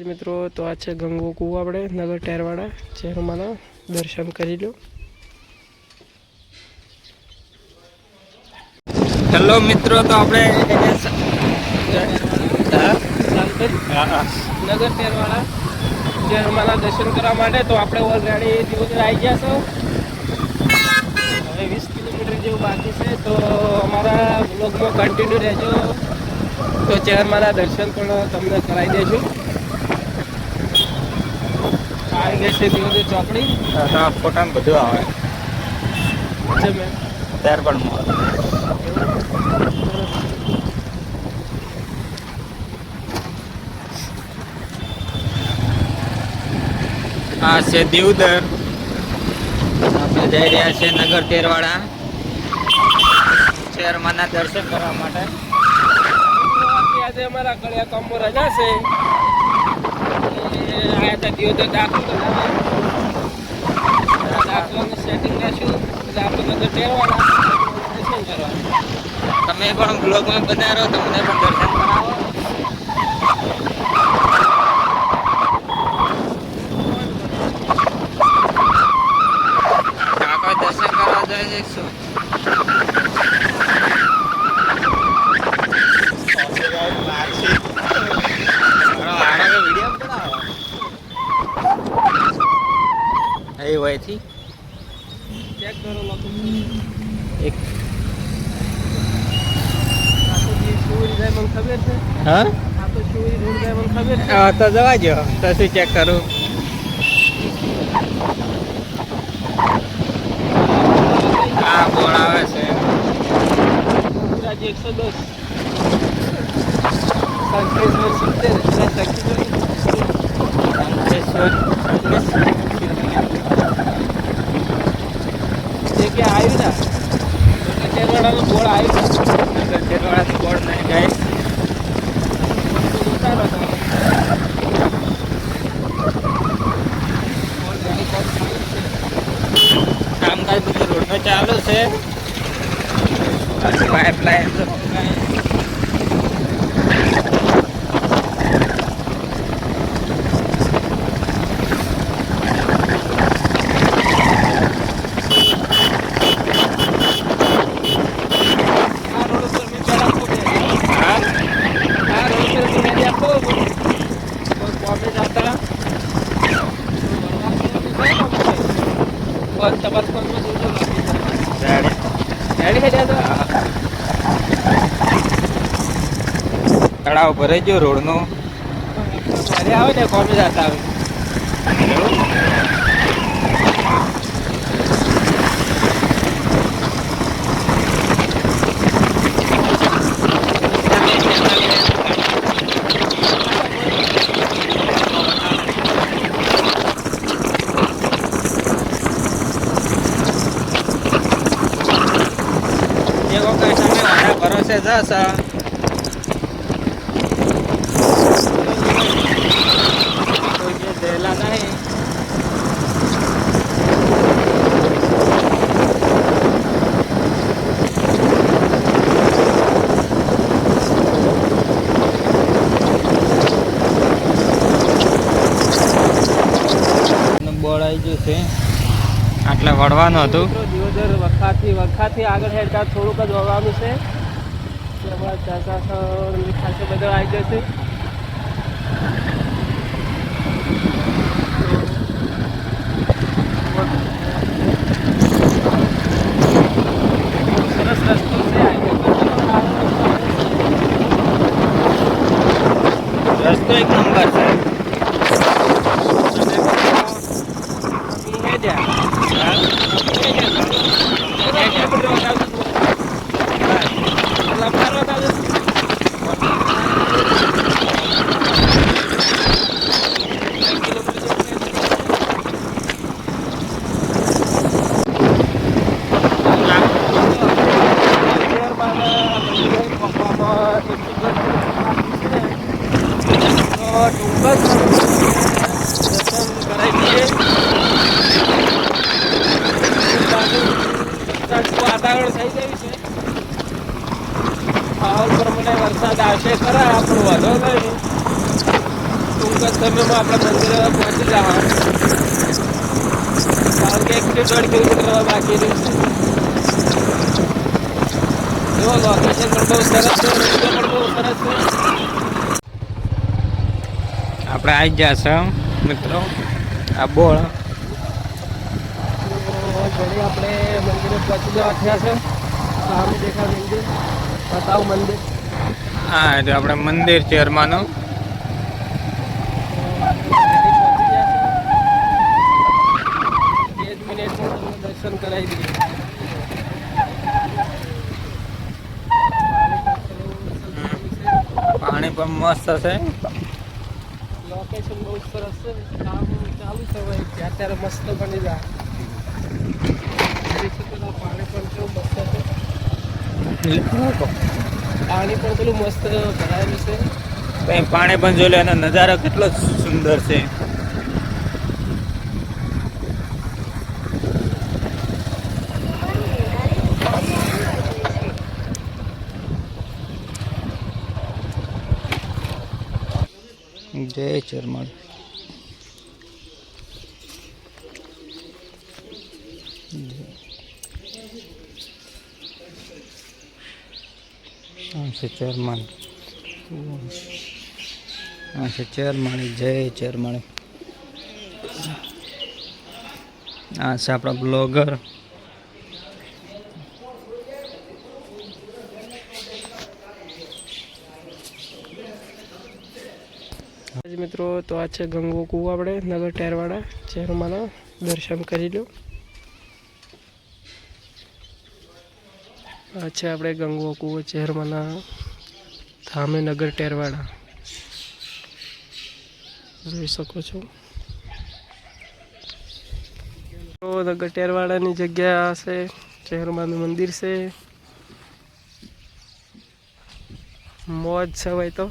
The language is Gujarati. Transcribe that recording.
મિત્રો તો આ છે ગંગો કૂવો, આપણે નગર ટેરવાડા ચેહરમાના દર્શન કરી લો. હેલો મિત્રો, તો આપણે નગર ટેરવાડા ચેહરમાના દર્શન કરવા માટે તો આપણે ઓલરેડી દિવસ આવી ગયા છો. હવે 20 કિલોમીટર જેવું બાકી છે, તો અમારા બ્લોગમાં કન્ટિન્યુ રહેજો. તો ચેહરમાના દર્શન પણ તમને કરાવી દઈશું. આવી ગઈ છે દિવસે ચોકડી, ફોટા બધું આવે છે મેં ત્યાર પણ આ છે દીવદર. આપણે જઈ રહ્યા છે નગર ટેરવાડા ચેહરમાના દર્શન કરવા માટે. આજે અમારા કળિયા કામો રજા છે. આયા હતા દિવસે દાખલાનું સેટિંગ રાખ્યું, એટલે આપણે નગર ટેરવાડા દર્શન કરવા. તમે પણ બ્લોગમાં બનાવો, તમને પણ દર્શન કરાવો. કાકા દર્શન કરવા જાય છે. વયથી ચેક કરો લોકો. એક આ તો જે શિવરી જાય મને ખબર છે. હા આ તો શિવરી રોડ જાય મને ખબર છે. તો જવા જો તો શું ચેક કરું. હા બોર્ડ આવે છે. ગુજરાત 110 સંકેશ્વર 70 જગ્યા આવ્યું ને ટેરવાડાનું બોર્ડ આવ્યું. ટેરવાડાનું બોર્ડ નહીં જાય. કામકાજ બધું રોડનું ચાલુ છે. પાઇપલાઇન તળાવ ભરાઈ ગયો રોડનો. આવે ને કોમે જતા આવે. ભરોસે જશે દેલા નહીં. બોર્ડ આવી ગયું છે. આટલે વળવાનું હતું. દિવદર વખાથી આગળ હેડતા થોડુંક જ વળવાનું છે. ખાસે બધો આવી જશે. સરસ રસ્તો છે. રસ્તો એક નંબર છે. વાતાવરણ થઈ ગયું છે. માહોલ પ્રમાણે વરસાદ આવશે ખરા, આપણો વાંધો નહીં. ટૂંક જ સમયમાં આપણે મંદિરે પહોંચી જવા, કારણ કે 1 થી 1.5 કિલોમીટર બાકી રહ્યું છે. જો લોકેશન પણ બહુ સરસ છે, રસ્તો પણ બહુ સરસ છે. આપણે આવી ગયા છે મિત્રો, આ બોળ. ઘડી આપણે મંદિરે પહોંચી જવા થયા છે. સામે દેખાય મંદિર, બતાવ મંદિર. હા, એટલે આપણે મંદિર ચેરમાનું. દર્શન કરાવી દઈએ. પાણી પણ મસ્ત છે. લોકેશન બહુ સરસ છે. કામ ચાલુ છે હવે, અત્યારે મસ્ત બની જાય. પાણી પણ કેવું મસ્ત છે. પાણી પણ પેલું મસ્ત ભરાયેલું છે. પાણી પણ જોઈ લો, એનો નજારો કેટલો સુંદર છે. જય ચેરમાન. ચેરમાન, ચેરમાણી, જય ચેરમાણી. આ છે આપણા બ્લોગર. મિત્રો, તો આ છે ગંગો કૂવો. આપણે નગર ટેરવાડા ચેરમાના દર્શન કરી લો. આ છે આપણે ગંગો કૂવો ચેરમાના ધામે નગર ટેરવાડા, જોઈ શકો છો. તો નગર ટેરવાડાની જગ્યા છે, ચેરમાનું મંદિર છે. મોજ છે ભાઈ તો.